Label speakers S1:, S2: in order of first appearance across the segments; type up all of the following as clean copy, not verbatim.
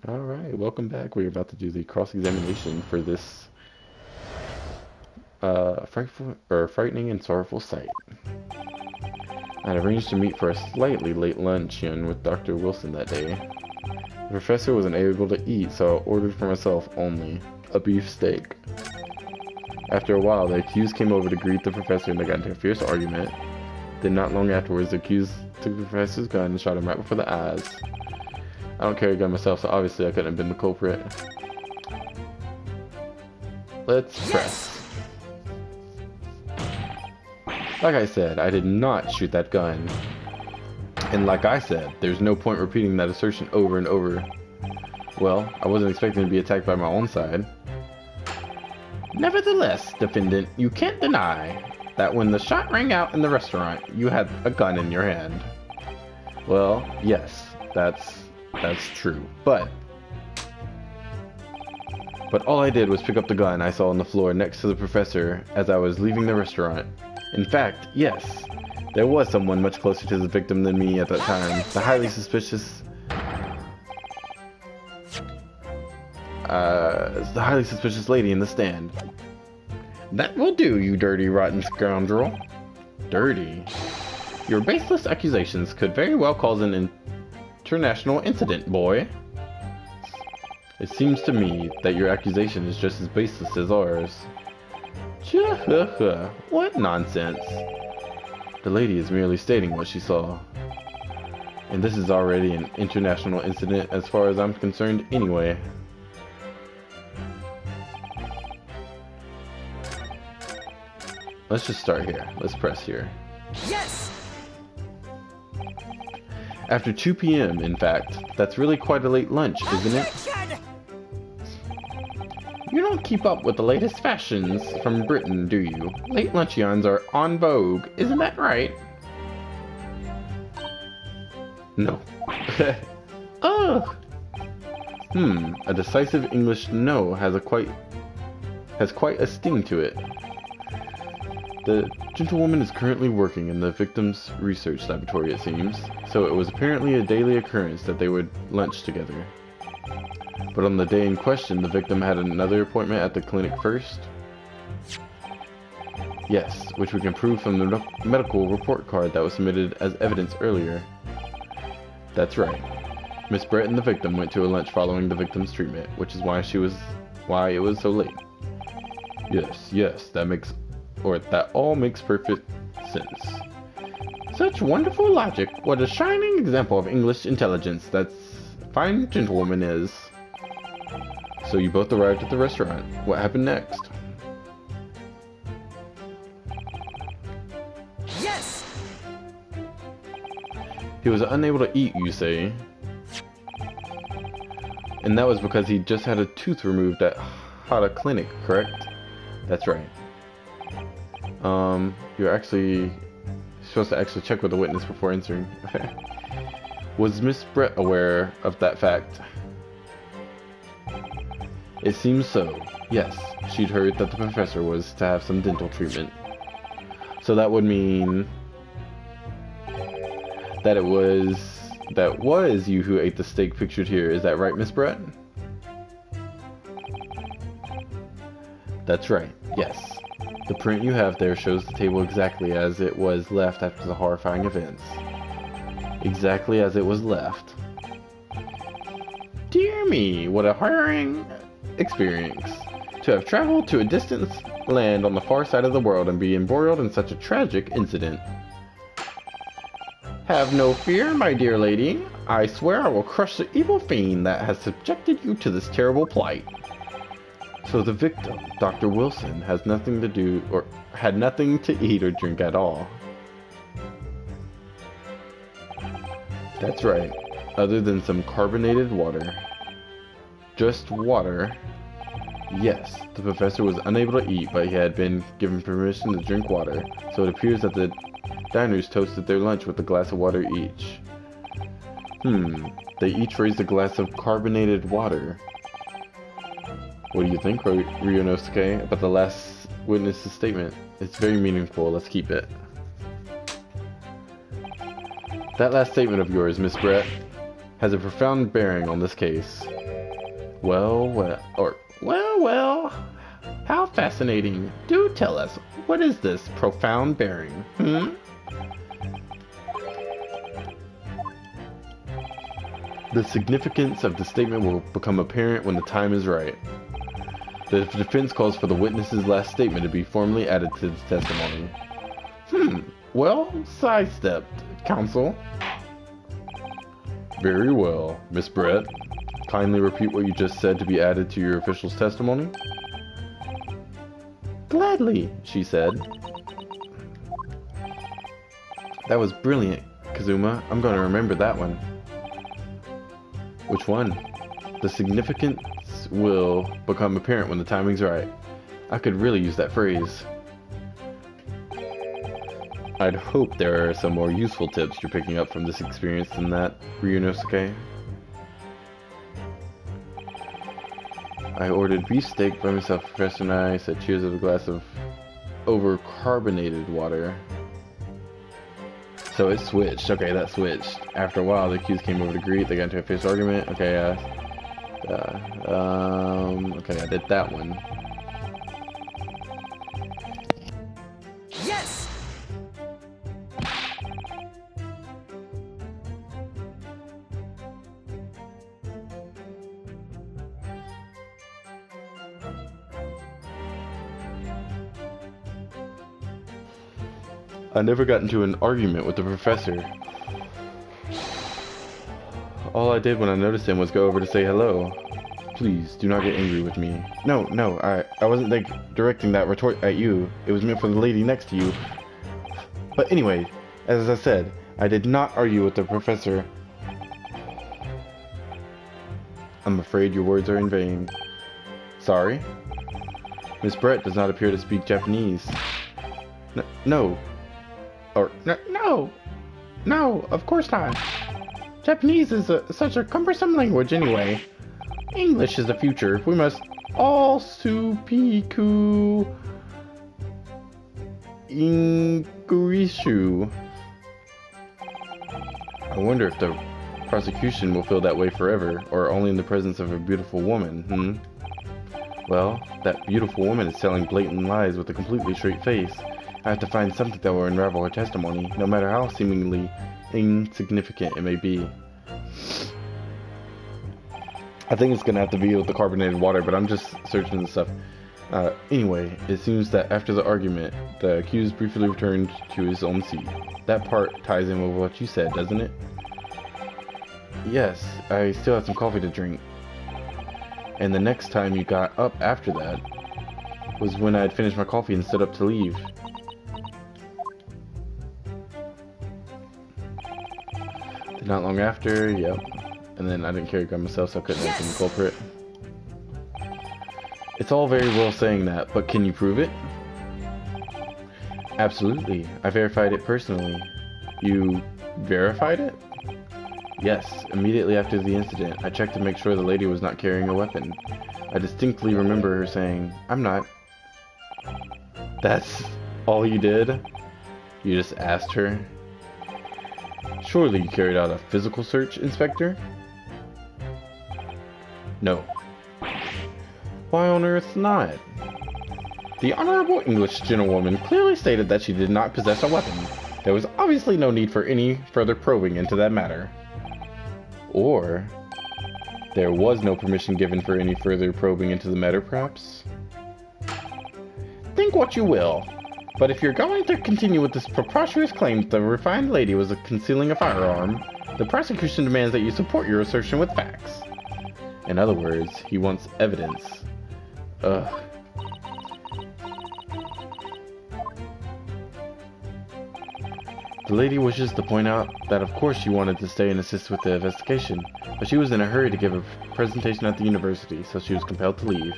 S1: Alright, welcome back. We're about to do the cross-examination for this frightening and sorrowful sight. I had arranged to meet for a slightly late luncheon with Dr. Wilson that day. The professor wasn't able to eat, so I ordered for myself only a beef steak. After a while, the accused came over to greet the professor and they got into a fierce argument. Then not long afterwards, the accused took the professor's gun and shot him right before the eyes. I don't carry a gun myself, so obviously I couldn't have been the culprit. Let's press. Like I said, I did not shoot that gun. And like I said, there's no point repeating that assertion over and over. Well, I wasn't expecting to be attacked by my own side. Nevertheless, defendant, you can't deny that when the shot rang out in the restaurant, you had a gun in your hand. Well, yes, that's true, but all I did was pick up the gun I saw on the floor next to the professor as I was leaving the restaurant. In fact, yes, there was someone much closer to the victim than me at that time. The highly suspicious lady in the stand. That will do, you dirty, rotten scoundrel. Dirty? Your baseless accusations could very well cause an international incident, boy. It seems to me that your accusation is just as baseless as ours. What nonsense. The lady is merely stating what she saw. And this is already an international incident as far as I'm concerned anyway. Let's just start here. Let's press here.
S2: Yes!
S1: After 2 p.m., in fact. That's really quite a late lunch, isn't it? You don't keep up with the latest fashions from Britain, do you? Late luncheons are en vogue, isn't that right? No. Ugh! A decisive English no has quite a sting to it. The gentlewoman is currently working in the victim's research laboratory, it seems, so it was apparently a daily occurrence that they would lunch together. But on the day in question, the victim had another appointment at the clinic first? Yes, which we can prove from the medical report card that was submitted as evidence earlier. That's right. Miss Brett and the victim went to a lunch following the victim's treatment, which is why it was so late. Yes, that all makes perfect sense. Such wonderful logic. What a shining example of English intelligence that fine gentlewoman is. So you both arrived at the restaurant. What happened next?
S2: Yes!
S1: He was unable to eat, you say? And that was because he just had a tooth removed at Hada Clinic, correct? That's right. You're supposed to actually check with the witness before answering. Was Miss Brett aware of that fact? It seems so. Yes, she'd heard that the professor was to have some dental treatment. So that would mean that it was you who ate the steak pictured here. Is that right, Miss Brett? That's right. Yes. The print you have there shows the table exactly as it was left after the horrifying events. Exactly as it was left. Dear me, what a harrowing experience. To have traveled to a distant land on the far side of the world and be embroiled in such a tragic incident. Have no fear, my dear lady. I swear I will crush the evil fiend that has subjected you to this terrible plight. So the victim, Dr. Wilson, has nothing to do or had nothing to eat or drink at all. That's right, other than some carbonated water. Just water. Yes, the professor was unable to eat, but he had been given permission to drink water, so it appears that the diners toasted their lunch with a glass of water each. They each raised a glass of carbonated water. What do you think, Ryunosuke, about the last witness's statement? It's very meaningful. Let's keep it. That last statement of yours, Miss Brett, has a profound bearing on this case. Well, how fascinating. Do tell us, what is this profound bearing, The significance of the statement will become apparent when the time is right. The defense calls for the witness's last statement to be formally added to the testimony. Well, sidestepped, counsel. Very well, Miss Brett. Kindly repeat what you just said to be added to your official's testimony. Gladly, she said. That was brilliant, Kazuma. I'm going to remember that one. Which one? The significance will become apparent when the timing's right. I could really use that phrase. I'd hope there are some more useful tips you're picking up from this experience than that, Ryunosuke. I ordered beefsteak by myself. Professor and I said cheers with a glass of overcarbonated water. So it switched. Okay, that switched. After a while, the accused came over to greet. They got into a fierce argument. Okay, okay, I did that one.
S2: Yes!
S1: I never got into an argument with the professor. All I did when I noticed him was go over to say hello. Please, do not get angry with me. No, I wasn't directing that retort at you. It was meant for the lady next to you. But anyway, as I said, I did not argue with the professor. I'm afraid your words are in vain. Sorry? Miss Brett does not appear to speak Japanese. No, of course not. Japanese is such a cumbersome language anyway. English is the future. We must all supiku Ingurishu. I wonder if the prosecution will feel that way forever, or only in the presence of a beautiful woman, Well, that beautiful woman is telling blatant lies with a completely straight face. I have to find something that will unravel her testimony, no matter how seemingly insignificant it may be. I think it's gonna have to be with the carbonated water, but I'm just searching the stuff. Anyway, it seems that after the argument, the accused briefly returned to his own seat. That part ties in with what you said, doesn't it? Yes, I still have some coffee to drink. And the next time you got up after that was when I had finished my coffee and stood up to leave. Not long after, yep. And then I didn't carry a gun myself, so I couldn't mention the culprit. It's all very well saying that, but can you prove it? Absolutely. I verified it personally. You verified it? Yes, immediately after the incident, I checked to make sure the lady was not carrying a weapon. I distinctly remember her saying, "I'm not." That's all you did? You just asked her? Surely you carried out a physical search, Inspector? No. Why on earth not? The Honorable English gentlewoman clearly stated that she did not possess a weapon. There was obviously no need for any further probing into that matter. Or, there was no permission given for any further probing into the matter, perhaps? Think what you will. But if you're going to continue with this preposterous claim that the refined lady was concealing a firearm, the prosecution demands that you support your assertion with facts. In other words, he wants evidence. Ugh. The lady wishes to point out that of course she wanted to stay and assist with the investigation, but she was in a hurry to give a presentation at the university, so she was compelled to leave.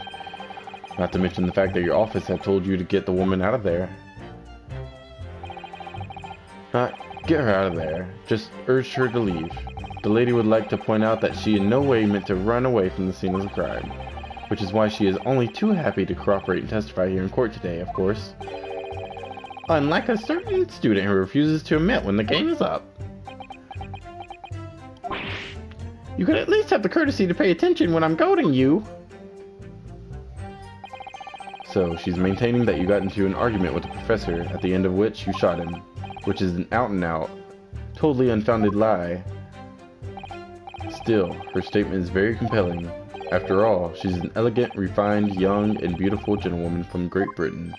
S1: Not to mention the fact that your office had told you to get the woman out of there. Not get her out of there, just urged her to leave. The lady would like to point out that she in no way meant to run away from the scene of the crime, which is why she is only too happy to cooperate and testify here in court today, of course. Unlike a certain student who refuses to admit when the game is up. You could at least have the courtesy to pay attention when I'm goading you. So, she's maintaining that you got into an argument with the professor, at the end of which you shot him, which is an out-and-out, totally unfounded lie. Still, her statement is very compelling. After all, she's an elegant, refined, young, and beautiful gentlewoman from Great Britain.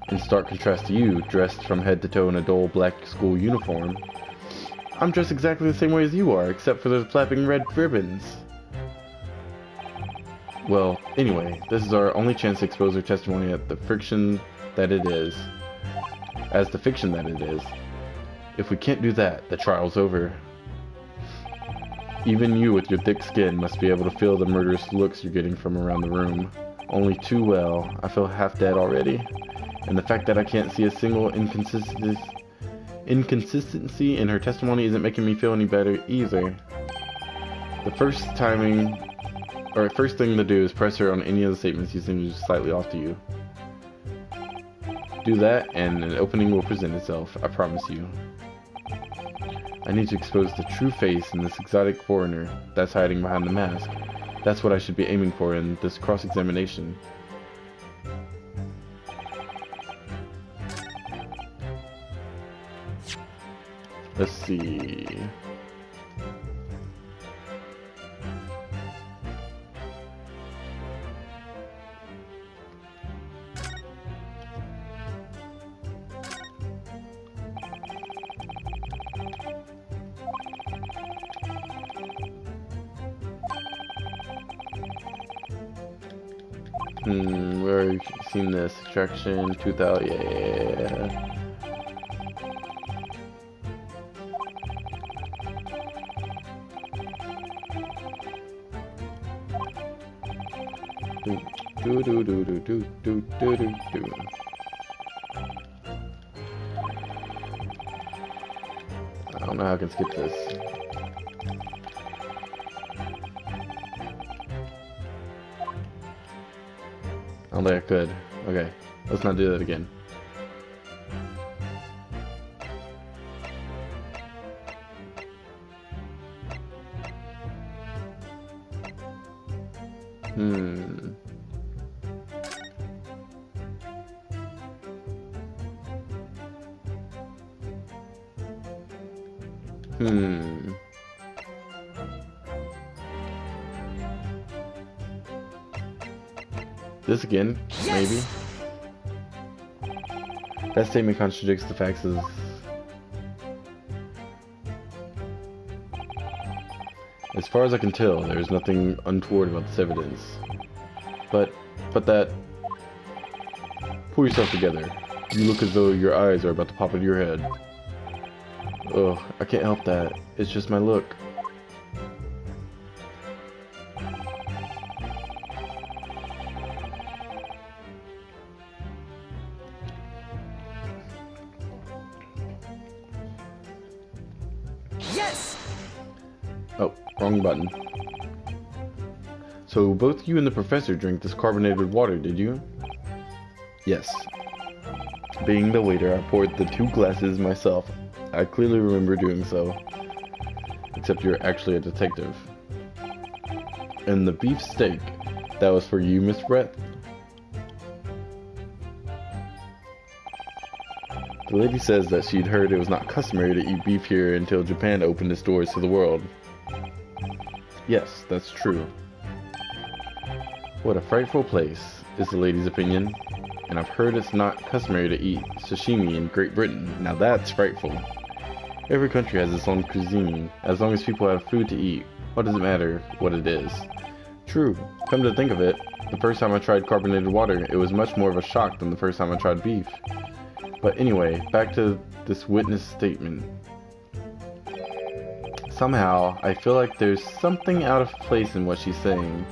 S1: In stark contrast to you, dressed from head to toe in a dull black school uniform. I'm dressed exactly the same way as you are, except for the flapping red ribbons. Well, anyway, this is our only chance to expose her testimony as the fiction that it is. If we can't do that, the trial's over. Even you with your thick skin must be able to feel the murderous looks you're getting from around the room. Only too well. I feel half dead already. And the fact that I can't see a single inconsistency in her testimony isn't making me feel any better either. The first thing to do is press her on any of the statements you seem slightly off to you. Do that, and an opening will present itself, I promise you. I need to expose the true face in this exotic foreigner that's hiding behind the mask. That's what I should be aiming for in this cross-examination. Let's see... where have you seen this? Attraction 2000, yeah. Do. I don't know how I can skip this. I don't think I could. Okay, let's not do that again. This again, maybe? That statement contradicts the facts as... As far as I can tell, there is nothing untoward about this evidence. But that... Pull yourself together. You look as though your eyes are about to pop into your head. Ugh, I can't help that. It's just my look.
S2: Yes!
S1: Oh, wrong button. So both you and the professor drank this carbonated water, did you? Yes. Being the waiter, I poured the 2 glasses myself. I clearly remember doing so. Except you're actually a detective. And the beef steak, that was for you, Miss Brett? The lady says that she'd heard it was not customary to eat beef here until Japan opened its doors to the world. Yes, that's true. What a frightful place, is the lady's opinion. And I've heard it's not customary to eat sashimi in Great Britain. Now that's frightful. Every country has its own cuisine. As long as people have food to eat, what does it matter what it is? True. Come to think of it, the first time I tried carbonated water, it was much more of a shock than the first time I tried beef. But anyway, back to this witness statement. Somehow, I feel like there's something out of place in what she's saying.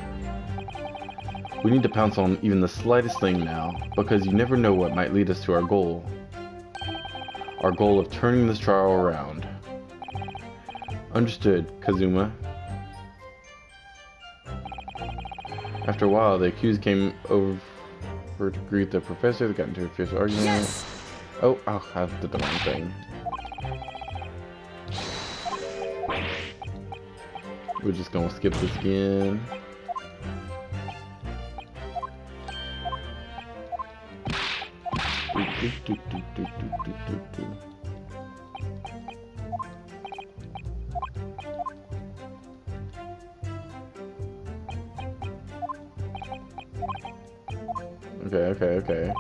S1: We need to pounce on even the slightest thing now, because you never know what might lead us to our goal. Our goal of turning this trial around. Understood, Kazuma. After a while, the accused came over to greet the professor. They got into a fierce argument.
S2: Yes!
S1: Oh, I did the wrong thing. We're just gonna skip this again. Okay.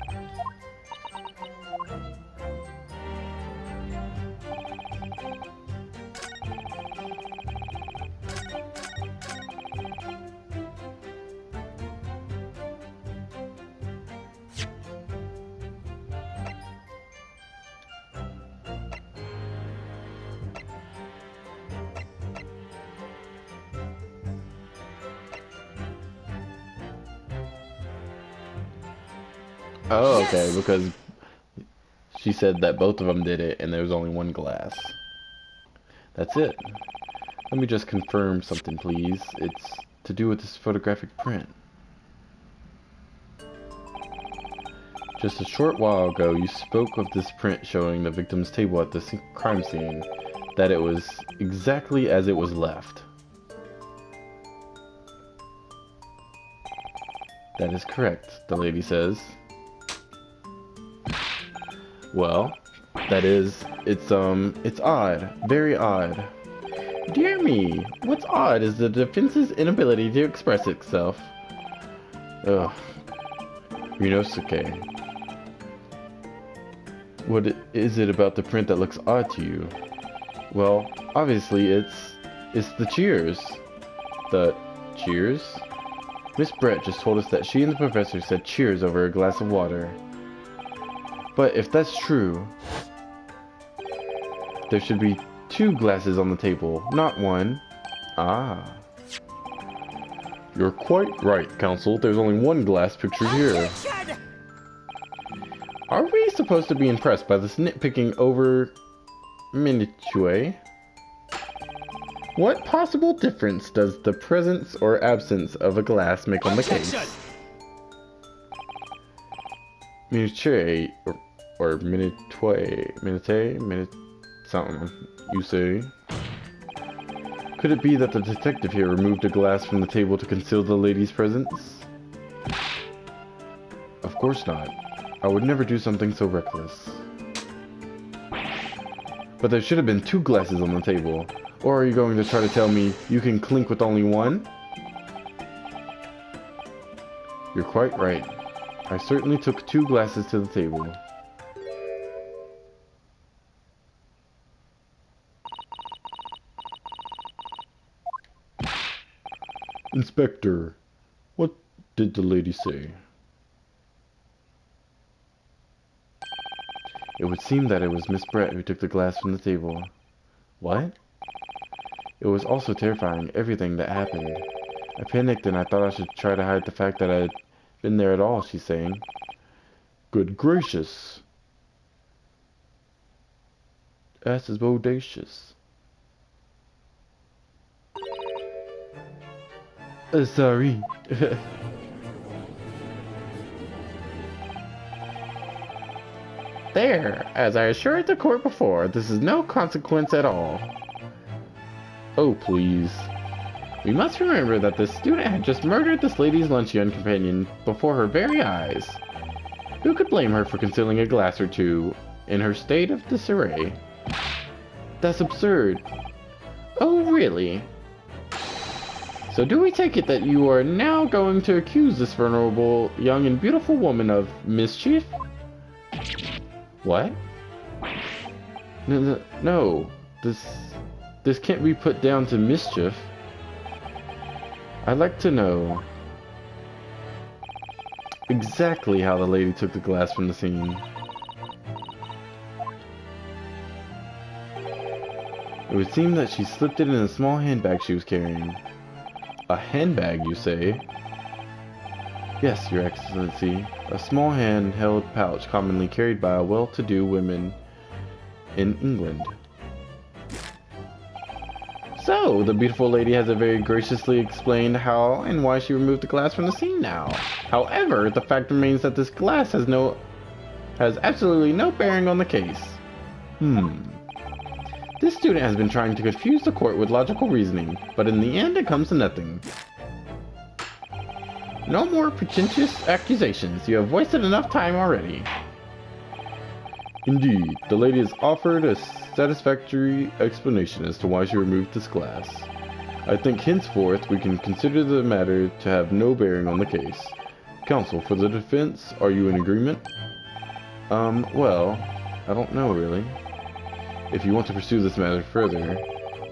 S1: Oh, okay, because she said that both of them did it and there was only one glass. That's it. Let me just confirm something, please. It's to do with this photographic print. Just a short while ago, you spoke of this print showing the victim's table at the crime scene, that it was exactly as it was left. That is correct, the lady says. Well, that is, it's odd. Very odd. Dear me, what's odd is the defense's inability to express itself. Ugh. Ryunosuke. What is it about the print that looks odd to you? Well, obviously it's the cheers. The cheers? Miss Brett just told us that she and the professor said cheers over a glass of water. But if that's true, there should be 2 glasses on the table, not 1. Ah. You're quite right, Counsel. There's only 1 glass pictured here. Are we supposed to be impressed by this nitpicking over minutiae? What possible difference does the presence or absence of a glass make on the case? Minutiae, or minute something, you say? Could it be that the detective here removed a glass from the table to conceal the lady's presence? Of course not. I would never do something so reckless. But there should have been 2 glasses on the table. Or are you going to try to tell me you can clink with only 1? You're quite right. I certainly took 2 glasses to the table. Inspector, what did the lady say? It would seem that it was Miss Brett who took the glass from the table. What? It was also terrifying, everything that happened. I panicked and I thought I should try to hide the fact that I had been there at all, she's saying. Good gracious. Ass is bodacious. Sorry. There, as I assured the court before, this is no consequence at all. Oh, please. We must remember that this student had just murdered this lady's luncheon companion before her very eyes. Who could blame her for concealing a glass or 2 in her state of disarray? That's absurd. Oh, really? So do we take it that you are now going to accuse this vulnerable, young and beautiful woman of mischief? What? No. This can't be put down to mischief. I'd like to know exactly how the lady took the glass from the scene. It would seem that she slipped it in a small handbag she was carrying. A handbag, you say? Yes, Your Excellency. A small hand-held pouch commonly carried by well-to-do women in England. So, the beautiful lady has very graciously explained how and why she removed the glass from the scene now. However, the fact remains that this glass has absolutely no bearing on the case. This student has been trying to confuse the court with logical reasoning, but in the end it comes to nothing. No more pretentious accusations. You have wasted enough time already. Indeed, the lady has offered a satisfactory explanation as to why she removed this glass. I think henceforth we can consider the matter to have no bearing on the case. Counsel, for the defense, are you in agreement? Well, I don't know really. If you want to pursue this matter further,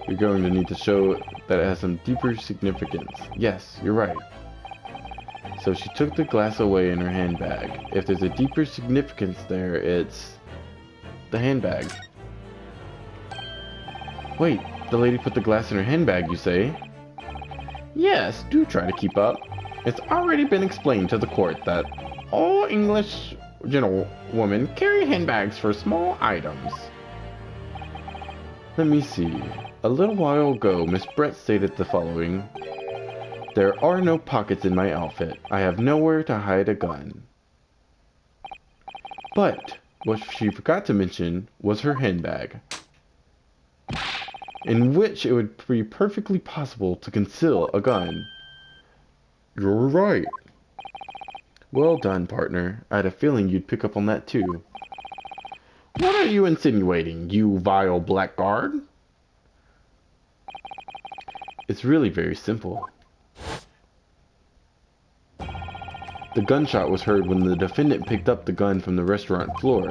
S1: you're going to need to show that it has some deeper significance. Yes, you're right. So she took the glass away in her handbag. If there's a deeper significance there, it's the handbag. Wait, the lady put the glass in her handbag, you say? Yes, do try to keep up. It's already been explained to the court that all English gentlewomen carry handbags for small items. Let me see. A little while ago, Miss Brett stated the following. There are no pockets in my outfit. I have nowhere to hide a gun. But what she forgot to mention was her handbag, in which it would be perfectly possible to conceal a gun. You're right. Well done, partner. I had a feeling you'd pick up on that too. What are you insinuating, you vile blackguard? It's really very simple. The gunshot was heard when the defendant picked up the gun from the restaurant floor.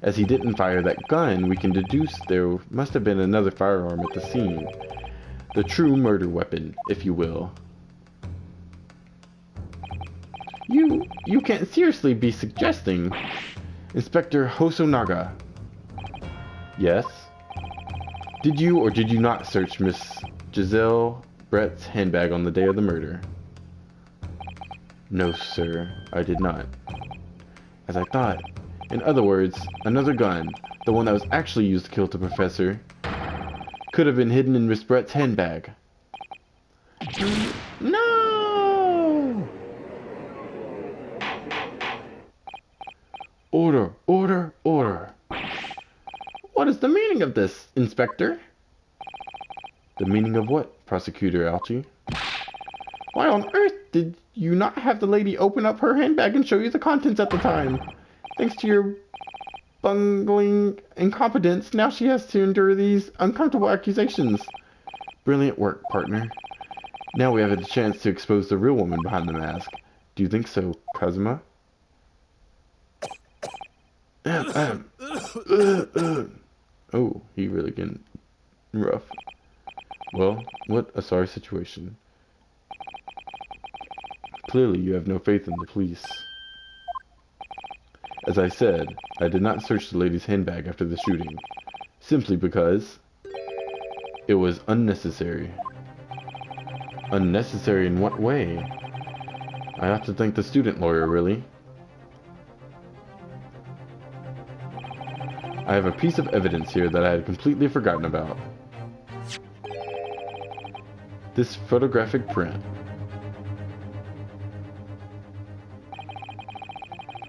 S1: As he didn't fire that gun, we can deduce there must have been another firearm at the scene. The true murder weapon, if you will. You can't seriously be suggesting... Inspector Hosonaga. Yes? Did you or did you not search Miss Giselle Brett's handbag on the day of the murder? No, sir, I did not. As I thought. In other words, another gun, the one that was actually used to kill the professor, could have been hidden in Miss Brett's handbag. No! Order, order, order. What is the meaning of this, Inspector? The meaning of what, Prosecutor Alchi? Why on earth did you not have the lady open up her handbag and show you the contents at the time? Thanks to your bungling incompetence, now she has to endure these uncomfortable accusations. Brilliant work, partner. Now we have a chance to expose the real woman behind the mask. Do you think so, Kazuma? Oh, he really getting rough. Well, what a sorry situation. Clearly you have no faith in the police. As I said, I did not search the lady's handbag after the shooting, simply because it was unnecessary. Unnecessary in what way? I have to thank the student lawyer, really. I have a piece of evidence here that I had completely forgotten about. This photographic print.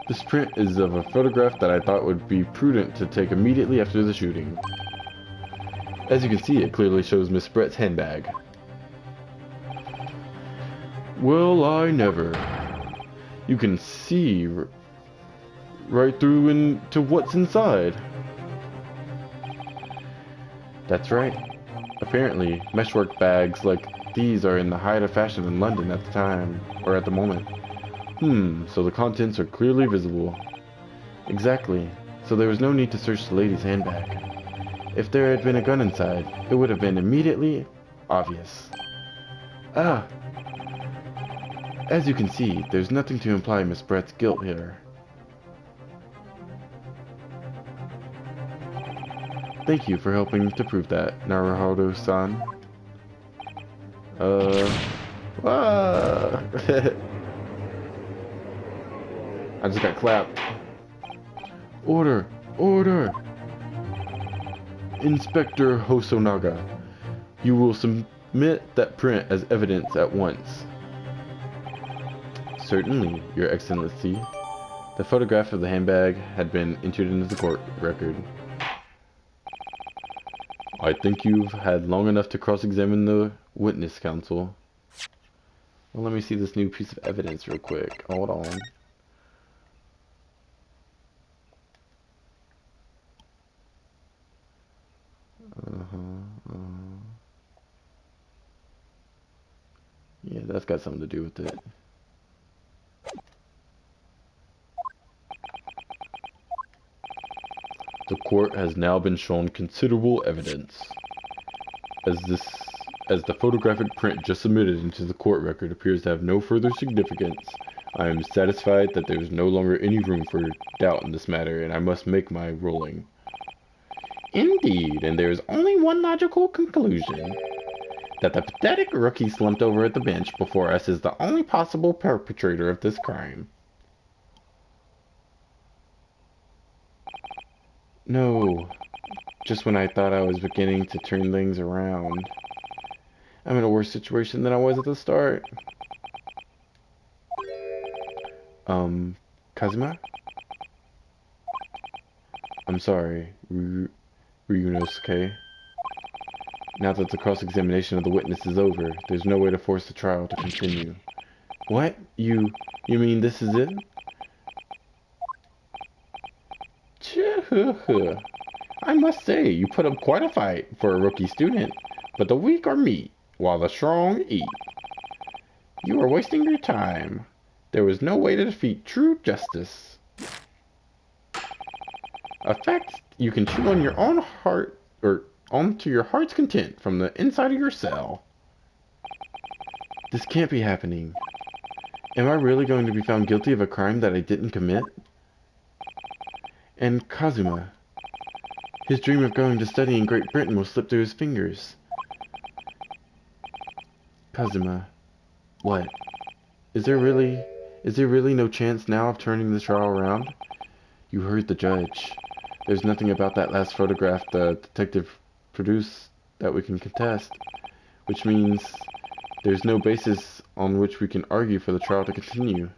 S1: This print is of a photograph that I thought would be prudent to take immediately after the shooting. As you can see, it clearly shows Miss Brett's handbag. Well, I never. You can see right through into what's inside. That's right. Apparently, meshwork bags like these are in the height of fashion in London at the time, or at the moment. So the contents are clearly visible. Exactly. So there was no need to search the lady's handbag. If there had been a gun inside, it would have been immediately obvious. Ah! As you can see, there's nothing to imply Miss Brett's guilt here. Thank you for helping to prove that, Naruhodo-san. I just got clapped. Order! Order! Inspector Hosonaga, you will submit that print as evidence at once. Certainly, Your Excellency. The photograph of the handbag had been entered into the court record. I think you've had long enough to cross-examine the witness, counsel. Well, let me see this new piece of evidence real quick. Hold on. Yeah, that's got something to do with it. The court has now been shown considerable evidence. As the photographic print just submitted into the court record appears to have no further significance, I am satisfied that there is no longer any room for doubt in this matter, and I must make my ruling. Indeed, and there is only one logical conclusion. That the pathetic rookie slumped over at the bench before us is the only possible perpetrator of this crime. No, just when I thought I was beginning to turn things around. I'm in a worse situation than I was at the start. Kazuma? I'm sorry, Ryunosuke. Now that the cross-examination of the witness is over, there's no way to force the trial to continue. What? You mean this is it? I must say, you put up quite a fight for a rookie student, but the weak are meat, while the strong eat. You are wasting your time. There was no way to defeat true justice. A fact you can chew on your own heart, or onto your heart's content from the inside of your cell. This can't be happening. Am I really going to be found guilty of a crime that I didn't commit? And Kazuma, his dream of going to study in Great Britain will slip through his fingers. Kazuma, what? Is there really no chance now of turning the trial around? You heard the judge. There's nothing about that last photograph the detective produced that we can contest, which means there's no basis on which we can argue for the trial to continue.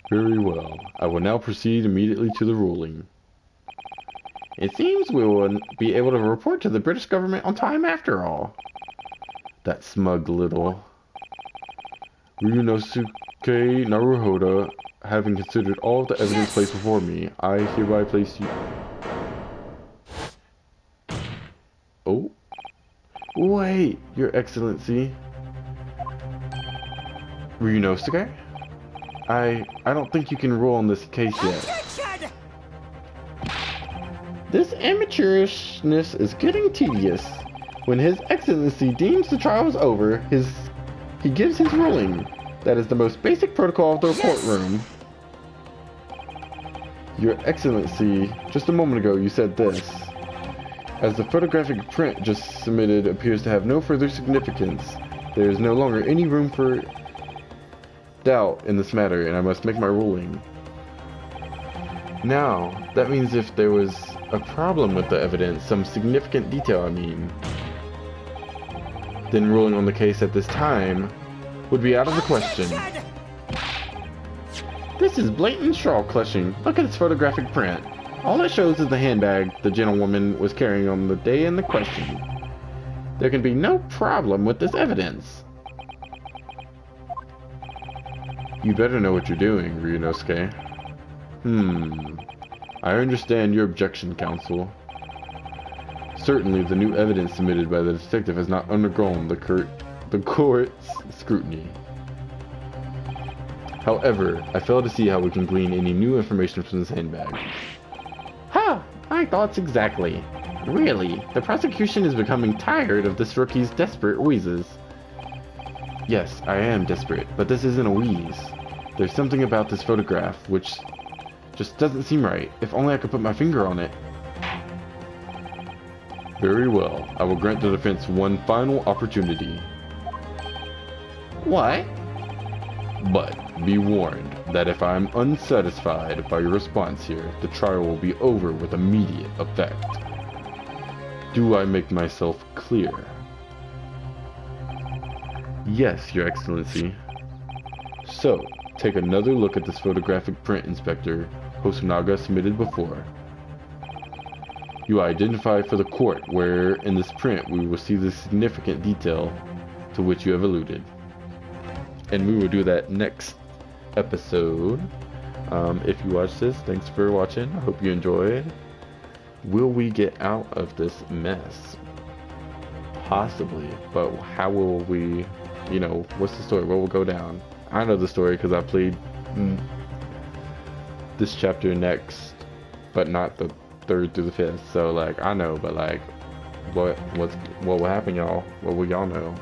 S1: Very well. I will now proceed immediately to the ruling. It seems we will be able to report to the British government on time after all. That smug little... Ryunosuke Naruhodo, having considered all of the evidence placed before me, I hereby place you... Oh? Wait, Your Excellency. Ryunosuke? I don't think you can rule on this case yet. This amateurishness is getting tedious. When His Excellency deems the trial is over, he gives his ruling. That is the most basic protocol of the report room. Your Excellency, just a moment ago you said this. As the photographic print just submitted appears to have no further significance, there is no longer any room for doubt in this matter, and I must make my ruling. Now, that means if there was a problem with the evidence, some significant detail I mean, then ruling on the case at this time would be out of the question. This is blatant straw clutching. Look at its photographic print. All it shows is the handbag the gentlewoman was carrying on the day in the question. There can be no problem with this evidence. You better know what you're doing, Ryunosuke. I understand your objection, counsel. Certainly, the new evidence submitted by the detective has not undergone the court's scrutiny. However, I fail to see how we can glean any new information from this handbag. Ha! My thoughts exactly. Really, the prosecution is becoming tired of this rookie's desperate wheezes. Yes, I am desperate, but this isn't a wheeze. There's something about this photograph which just doesn't seem right. If only I could put my finger on it. Very well. I will grant the defense one final opportunity. What? But be warned that if I am unsatisfied by your response here, the trial will be over with immediate effect. Do I make myself clear? Yes, Your Excellency. So, take another look at this photographic print, Inspector Hosonaga submitted before. You identify for the court, where in this print we will see the significant detail to which you have alluded. And we will do that next episode. If you watched this, thanks for watching. I hope you enjoyed. Will we get out of this mess? Possibly, but how will we, you know, what's the story? What will go down? I know the story because I played this chapter next, but not the 3rd through the 5th. So like I know, but like what will happen, y'all? What will y'all know?